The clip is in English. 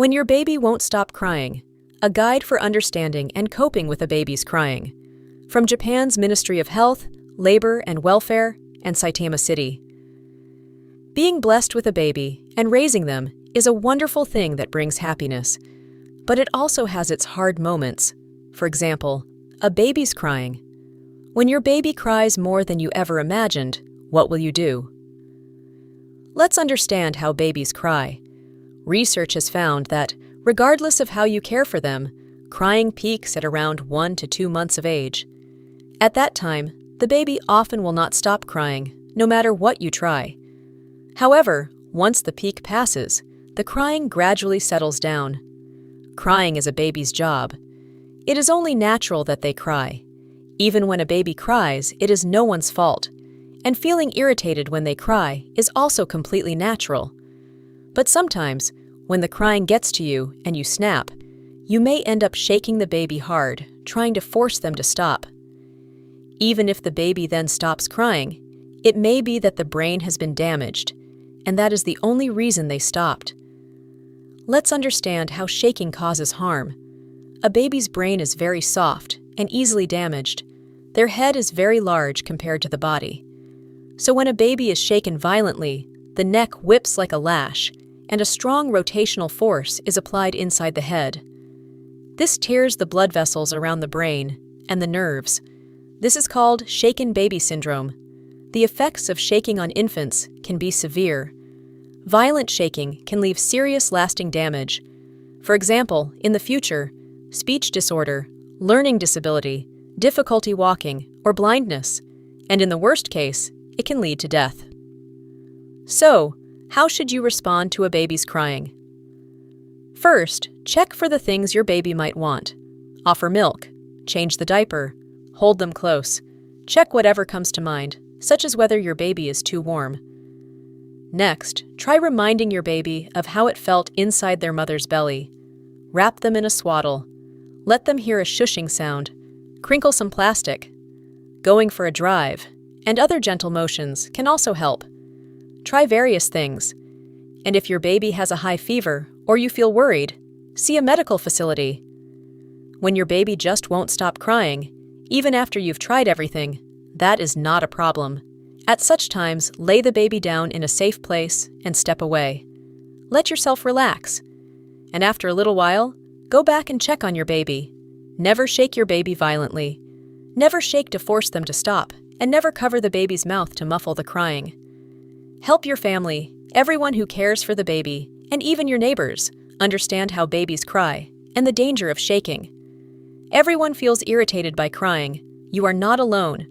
When your baby won't stop crying, a guide for understanding and coping with a baby's crying. From Japan's Ministry of Health, Labor and Welfare, and Saitama City. Being blessed with a baby and raising them is a wonderful thing that brings happiness, but it also has its hard moments. For example, a baby's crying. When your baby cries more than you ever imagined, what will you do? Let's understand how babies cry. Research has found that, regardless of how you care for them, crying peaks at around 1 to 2 months of age. At that time, the baby often will not stop crying, no matter what you try. However, once the peak passes, the crying gradually settles down. Crying is a baby's job. It is only natural that they cry. Even when a baby cries, it is no one's fault. And feeling irritated when they cry is also completely natural. But sometimes, when the crying gets to you and you snap, you may end up shaking the baby hard, trying to force them to stop. Even if the baby then stops crying, it may be that the brain has been damaged, and that is the only reason they stopped. Let's understand how shaking causes harm. A baby's brain is very soft and easily damaged. Their head is very large compared to the body. So when a baby is shaken violently, the neck whips like a lash, and a strong rotational force is applied inside the head. This tears the blood vessels around the brain and the nerves. This is called shaken baby syndrome. The effects of shaking on infants can be severe. Violent shaking can leave serious lasting damage. For example, in the future, speech disorder, learning disability, difficulty walking, or blindness, and in the worst case, it can lead to death. So, how should you respond to a baby's crying? First, check for the things your baby might want. Offer milk, change the diaper, hold them close. Check whatever comes to mind, such as whether your baby is too warm. Next, try reminding your baby of how it felt inside their mother's belly. Wrap them in a swaddle. Let them hear a shushing sound. Crinkle some plastic. Going for a drive, and other gentle motions can also help. Try various things. And if your baby has a high fever or you feel worried, see a medical facility. When your baby just won't stop crying, even after you've tried everything, that is not a problem. At such times, lay the baby down in a safe place and step away. Let yourself relax. And after a little while, go back and check on your baby. Never shake your baby violently. Never shake to force them to stop, and never cover the baby's mouth to muffle the crying. Help your family, everyone who cares for the baby, and even your neighbors, understand how babies cry and the danger of shaking. Everyone feels irritated by crying. You are not alone.